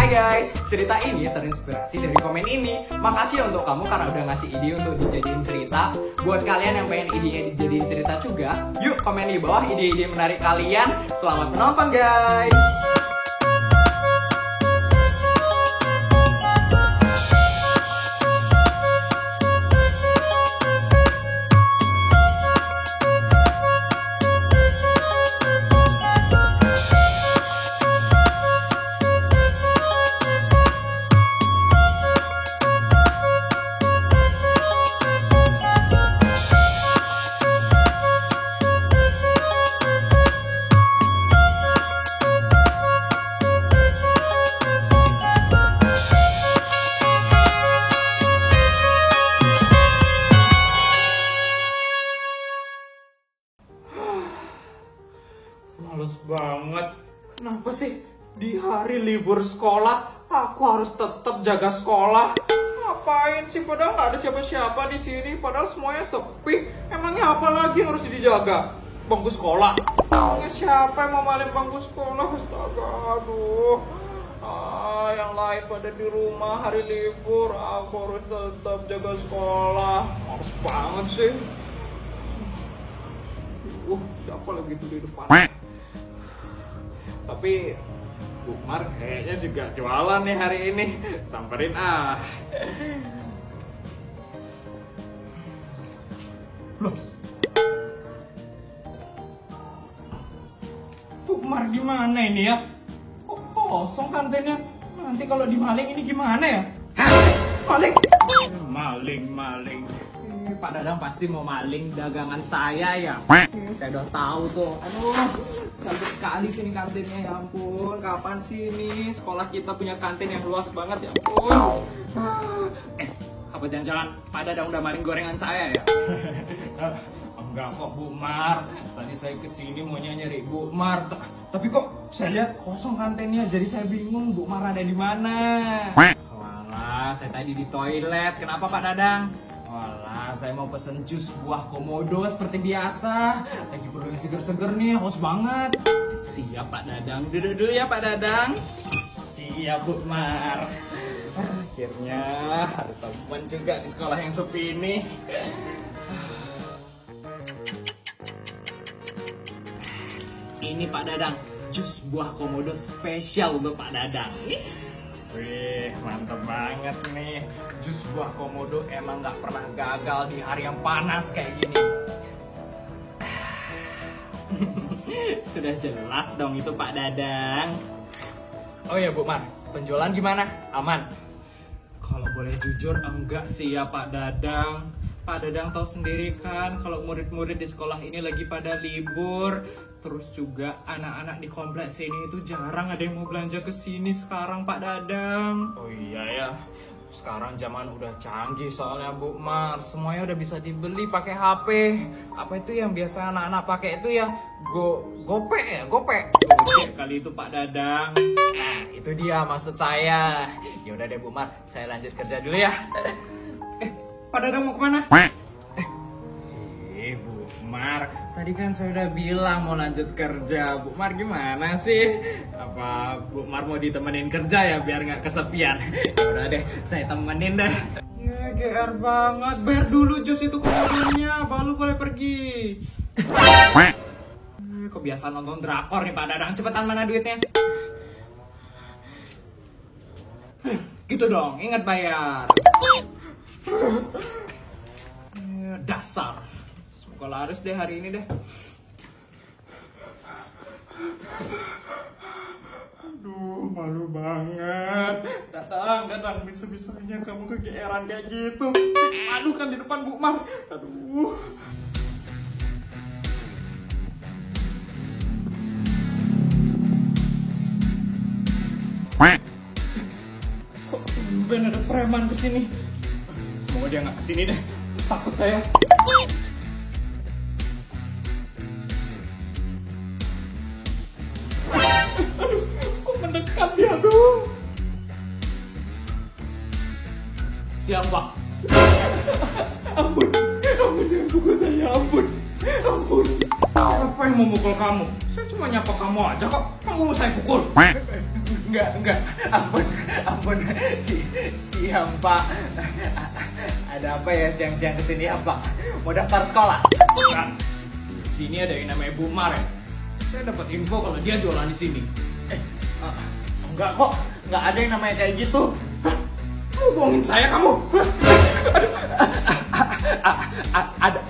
Hai guys, cerita ini terinspirasi dari komen ini. Makasih untuk kamu karena udah ngasih ide untuk dijadiin cerita. Buat kalian yang pengen idenya dijadiin cerita juga, yuk komen di bawah ide-ide menarik kalian. Selamat menonton guys. Males banget. Kenapa sih di hari libur sekolah aku harus tetap jaga sekolah? Ngapain sih? Padahal nggak ada siapa-siapa di sini. Padahal semuanya sepi. Emangnya apa lagi yang harus dijaga? Bangku sekolah. Emangnya siapa yang mau malin bangku sekolah? Astaga, aduh. Yang lain pada di rumah hari libur. Aku harus tetap jaga sekolah. Males banget sih. Siapa lagi tuh di depan? Tapi Bu Mar kayaknya juga jualan nih hari ini. Samperin ah. Loh, Bu Mar di mana ini ya? Kok kosong kantinnya? Nanti kalau dimaling ini gimana ya? Hah? Maling? Maling. Pak Dadang pasti mau maling dagangan saya ya. Saya udah tahu tuh. Aduh, cantik sekali sini kantinnya, ya ampun. Kapan sih ini sekolah kita punya kantin yang luas banget, ya ampun. Apa jangan-jangan Pak Dadang udah maling gorengan saya ya? Enggak kok Bu Mar. Tadi saya kesini maunya nyari Bu Mar. Tapi kok saya lihat kosong kantinnya, jadi saya bingung Bu Mar ada di mana. Walah, saya tadi di toilet. Kenapa Pak Dadang? Walah, saya mau pesen jus buah komodo seperti biasa. Lagi perlu yang seger-seger nih, haus banget. Siap Pak Dadang, duduk dulu ya Pak Dadang. Siap Bu Mar. Akhirnya ada teman juga di sekolah yang sepi ini. Ini Pak Dadang, jus buah komodo spesial untuk Pak Dadang. Wih, mantap banget nih. Jus buah komodo emang gak pernah gagal di hari yang panas kayak gini. Sudah jelas dong itu Pak Dadang. Oh ya Bu Mar, penjualan gimana? Aman? Kalau boleh jujur enggak sih ya Pak Dadang. Pak Dadang tahu sendiri kan kalau murid-murid di sekolah ini lagi pada libur. Terus juga anak-anak di kompleks ini itu jarang ada yang mau belanja ke sini sekarang Pak Dadang. Oh iya ya, sekarang zaman udah canggih soalnya Bu Mar. Semuanya udah bisa dibeli pakai HP. Apa itu yang biasa anak-anak pakai itu ya? Gope ya? Gope? Kali itu Pak Dadang. Nah, itu dia maksud saya. Ya udah deh Bu Mar, saya lanjut kerja dulu ya. Pak Dadang mau kemana? Bu Mar, tadi kan saya udah bilang mau lanjut kerja. Bu Mar gimana sih? Apa Bu Mar mau ditemenin kerja ya biar nggak kesepian? Ya udah deh, saya temenin deh. Ya GR banget. Bayar dulu jus itu komodonya, baru boleh pergi. Kebiasaan nonton drakor nih Pak Dadang. Cepetan mana duitnya? Gitu dong, ingat bayar. Dasar. Semoga laris deh hari ini deh. Aduh, malu banget. Datang, bisa-bisanya kamu kegeeran kayak gitu. Malu kan di depan Bu Mar. Aduh. Kok tumben ada preman kesini? Semoga dia nggak kesini deh. Takut saya. Aduh, kok mendekat dia, aduh. Siap Pak. Ampun, jangan pukul saya, ampun. Siapa yang mau mukul kamu? Saya cuma nyapa kamu aja kok. Kamu kamu saya pukul. Enggak, ampun, siang Pak. Ada apa ya siang-siang kesini ya Pak? Mau daftar sekolah? Kan, di sini ada yang namanya Bu Mar. Saya dapat info kalau dia jualan di sini. Enggak kok, enggak ada yang namanya kayak gitu. Mau bohongin saya kamu?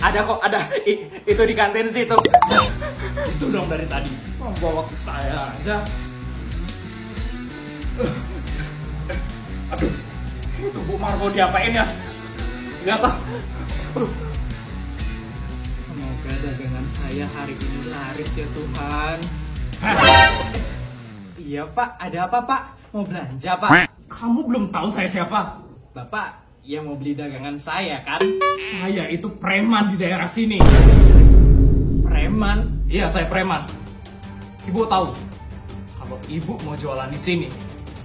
Ada kok, ada. Itu di kantin situ. Itu dong dari tadi. Membawa waktu saya aja. Aduh, itu Bu Mar mau diapain ya? Lihat lah. Semoga dagangan saya hari ini laris ya Tuhan. Iya Pak, ada apa Pak? Mau belanja Pak? Kamu belum tahu saya siapa? Bapak yang mau beli dagangan saya kan? Saya itu preman di daerah sini. Preman? Iya, saya preman. Ibu tahu, kalau ibu mau jualan di sini,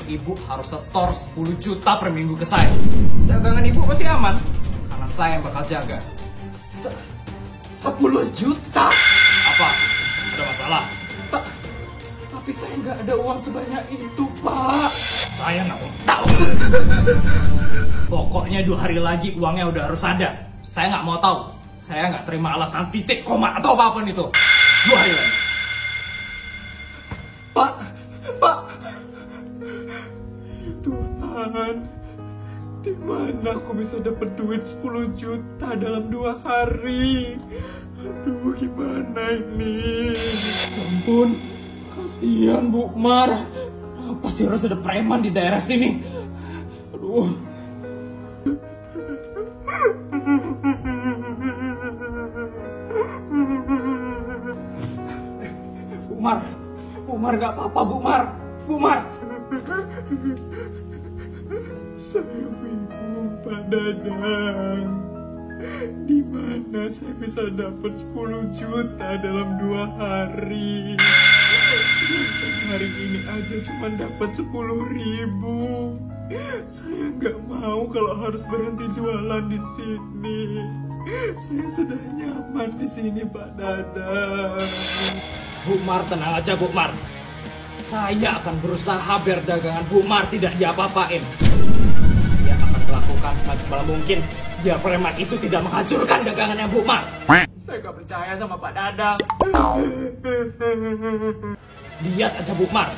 ibu harus setor 10 juta per minggu ke saya. Dagangan ibu masih aman? Karena saya yang bakal jaga. 10 juta? Apa? Ada masalah? Tapi saya nggak ada uang sebanyak itu Pak. Saya nggak mau tahu. Pokoknya 2 hari lagi uangnya udah harus ada. Saya nggak mau tahu. Saya nggak terima alasan titik, koma, atau apapun itu. 2 hari lagi. Pak. Tuhan, di mana aku bisa dapat duit 10 juta dalam 2 hari? Aduh, gimana ini? Ampun, kasihan Bu Mar. Kenapa sih harus ada preman di daerah sini? Aduh. Bu Mar nggak apa-apa Bu Mar. Saya bingung Pak Dadang. Di mana saya bisa dapat 10 juta dalam 2 hari? Sedangkan hari ini aja cuma dapat 10.000. Saya nggak mau kalau harus berhenti jualan di sini. Saya sudah nyaman di sini Pak Dadang. Bu Mar, tenang aja Bu Mar. Saya akan berusaha biar dagangan Bu Mar tidak diapa-apain. Saya akan melakukan semaksimal mungkin biar preman itu tidak menghancurkan dagangannya Bu Mar. Saya nggak percaya sama Pak Dadang. Lihat aja Bu Mar,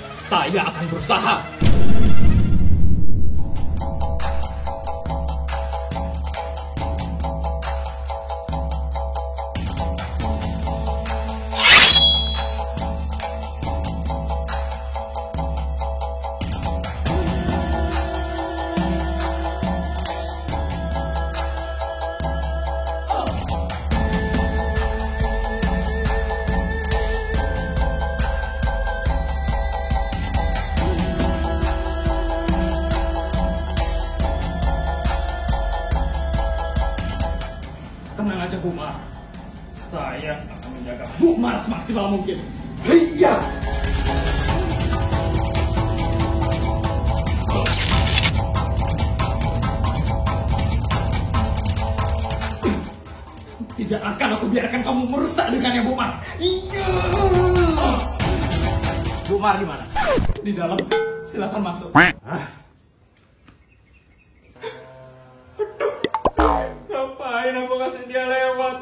saya akan berusaha. Tenang aja Bu Mar, saya akan menjaga Bu Mar semaksimal mungkin. Iya. Tidak akan aku biarkan kamu merusak dagangannya Bu Mar. Iya. Bu Mar di mana? Di dalam. Silakan masuk. Ngapain aku kasih dia lewat?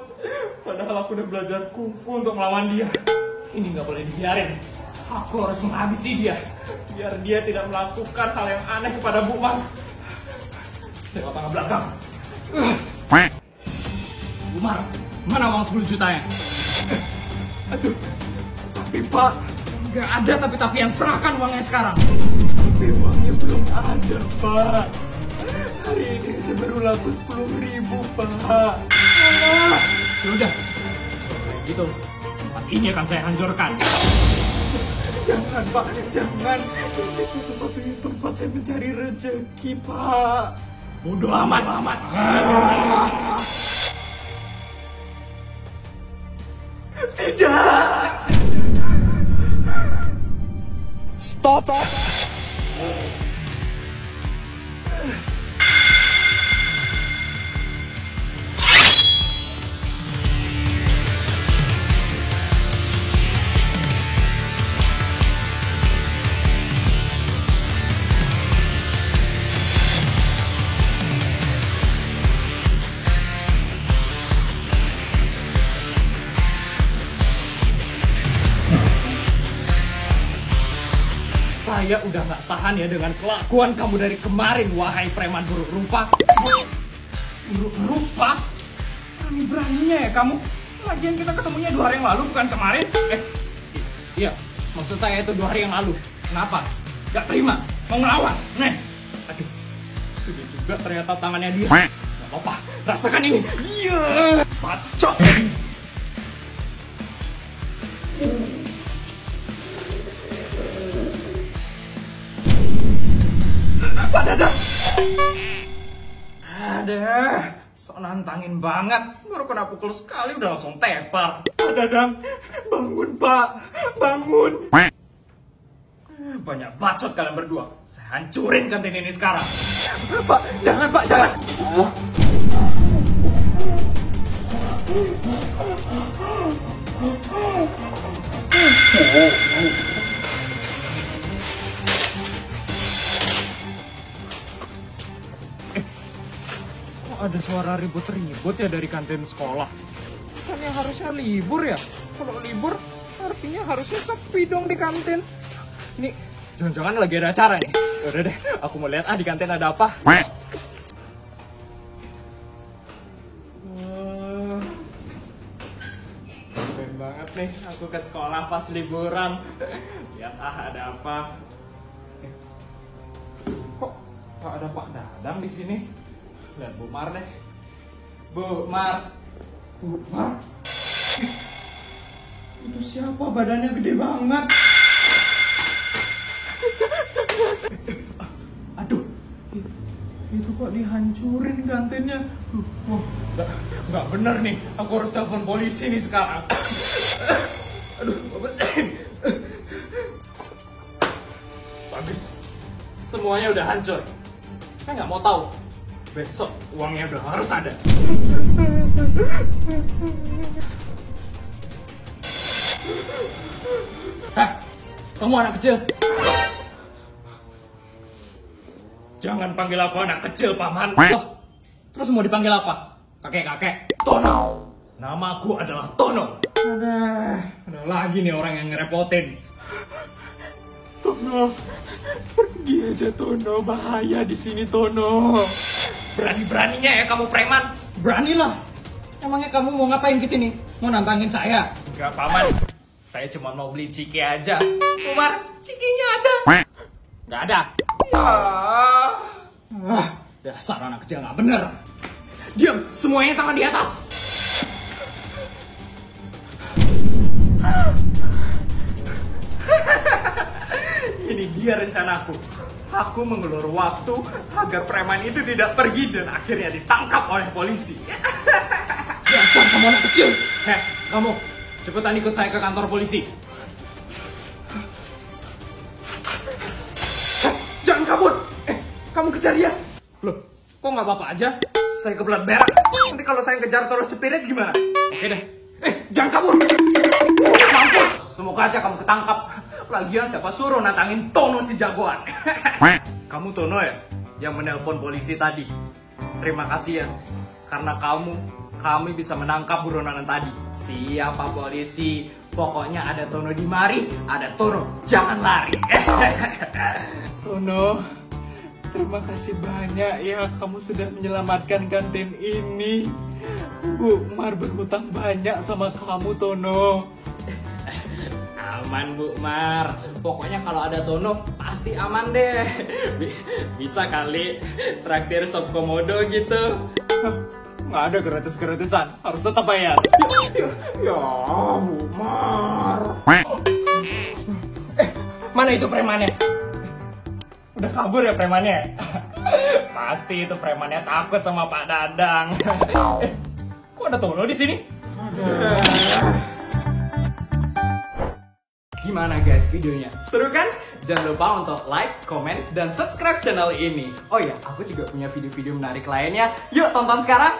Padahal aku udah belajar kungfu untuk melawan dia. Ini nggak boleh dibiarin. Aku harus menghabisi dia, biar dia tidak melakukan hal yang aneh kepada Bu Mar. Lewat tangga belakang. Bu Mar, mana uang 10 jutanya? Aduh. Tapi Pak, Nggak ada tapi-tapian, serahkan uangnya sekarang. tapi uangnya belum ada Pak. Hari ini aja baru laku 10.000 Pak. Ya udah, kayak gitu. Tempat ini akan saya hancurkan. Jangan Pak, jangan. Ini satu-satunya tempat saya mencari rezeki Pak. Bodoh amat. Tidak. Stop. Saya udah nggak tahan ya dengan kelakuan kamu dari kemarin, wahai preman buruk rupa. Buruk rupa? Berani-beraninya ya kamu. Lagian kita ketemunya 2 hari yang lalu, bukan kemarin. Iya, maksud saya itu 2 hari yang lalu. Kenapa? Gak terima? Mau ngelawan? Nih, aduh, itu juga ternyata tangannya dia. Gak apa-apa, rasakan ini. Iya, bacot. Pak Dadang. Aduh, sok nantangin banget. Baru kena pukul sekali udah langsung tepar. Pak Dadang, bangun Pak, bangun. Banyak bacot kalian berdua. Saya hancurin kantin ini sekarang. Pak, jangan Pak, jangan. Kok ada suara ribut-ribut ya dari kantin sekolah? Kan yang harusnya libur ya? Kalau libur artinya harusnya sepi dong di kantin. Ini jangan-jangan lagi ada acara nih. Udah deh, aku mau lihat di kantin ada apa. Keren banget nih, aku ke sekolah pas liburan. Lihat ada apa. Kok ada Pak Dadang di sini? Lihat Bu Mar deh. Bu Mar. Bu Mar. Itu siapa badannya gede banget? Aduh. Itu kok dihancurin kantinnya. Wah, nggak bener nih. Aku harus telepon polisi nih sekarang. Aduh, bagus. Bagus. Semuanya udah hancur. Saya nggak mau tahu. Besok uangnya udah harus ada. Hah? Kamu anak kecil? Jangan panggil aku anak kecil, Paman. Oh, terus mau dipanggil apa? Kakek-kakek? Tono. Namaku adalah Tono. Ada lagi nih orang yang ngerepotin. Tono, pergi aja Tono. Bahaya di sini Tono. Berani-beraninya ya kamu preman. Beranilah. Emangnya kamu mau ngapain ke sini? Mau nantangin saya? Enggak, Paman. Saya cuma mau beli ciki aja. Umar, cikinya ada? Enggak ada. Dasar anak kecil nggak bener. Diam, semuanya tangan di atas. Ini dia rencanaku. Aku mengulur waktu agar preman itu tidak pergi dan akhirnya ditangkap oleh polisi. Dasar kamu anak kecil. Heh, kamu cepetan ikut saya ke kantor polisi. Jangan kabur. Kamu kejar dia. Loh, kok nggak apa-apa aja? Saya kebelat berak. Nanti kalau saya kejar terus cepirit gimana? Oke deh. Jangan kabur. Mampus. Semoga aja kamu ketangkap. Lagian siapa suruh nantangin Tono si jagoan? Kamu Tono ya? Yang menelpon polisi tadi. Terima kasih ya. Karena kami bisa menangkap buronan tadi. Siapa polisi? Pokoknya ada Tono di mari, ada Tono. Jangan lari. Tono, terima kasih banyak ya. Kamu sudah menyelamatkan kantin ini. Bu Mar berhutang banyak sama kamu Tono. Aman Bu Mar, pokoknya kalau ada Tono pasti aman deh. Bisa kali traktir sop komodo gitu. Nggak ada gratis-gratisan, harus tetap bayar. Ya Bu Mar. Mana itu premannya? Udah kabur ya premannya? Pasti itu premannya takut sama Pak Dadang. Kok ada Tono di sini? Gimana guys videonya? Seru kan? Jangan lupa untuk like, comment, dan subscribe channel ini. Oh ya, aku juga punya video-video menarik lainnya. Yuk tonton sekarang!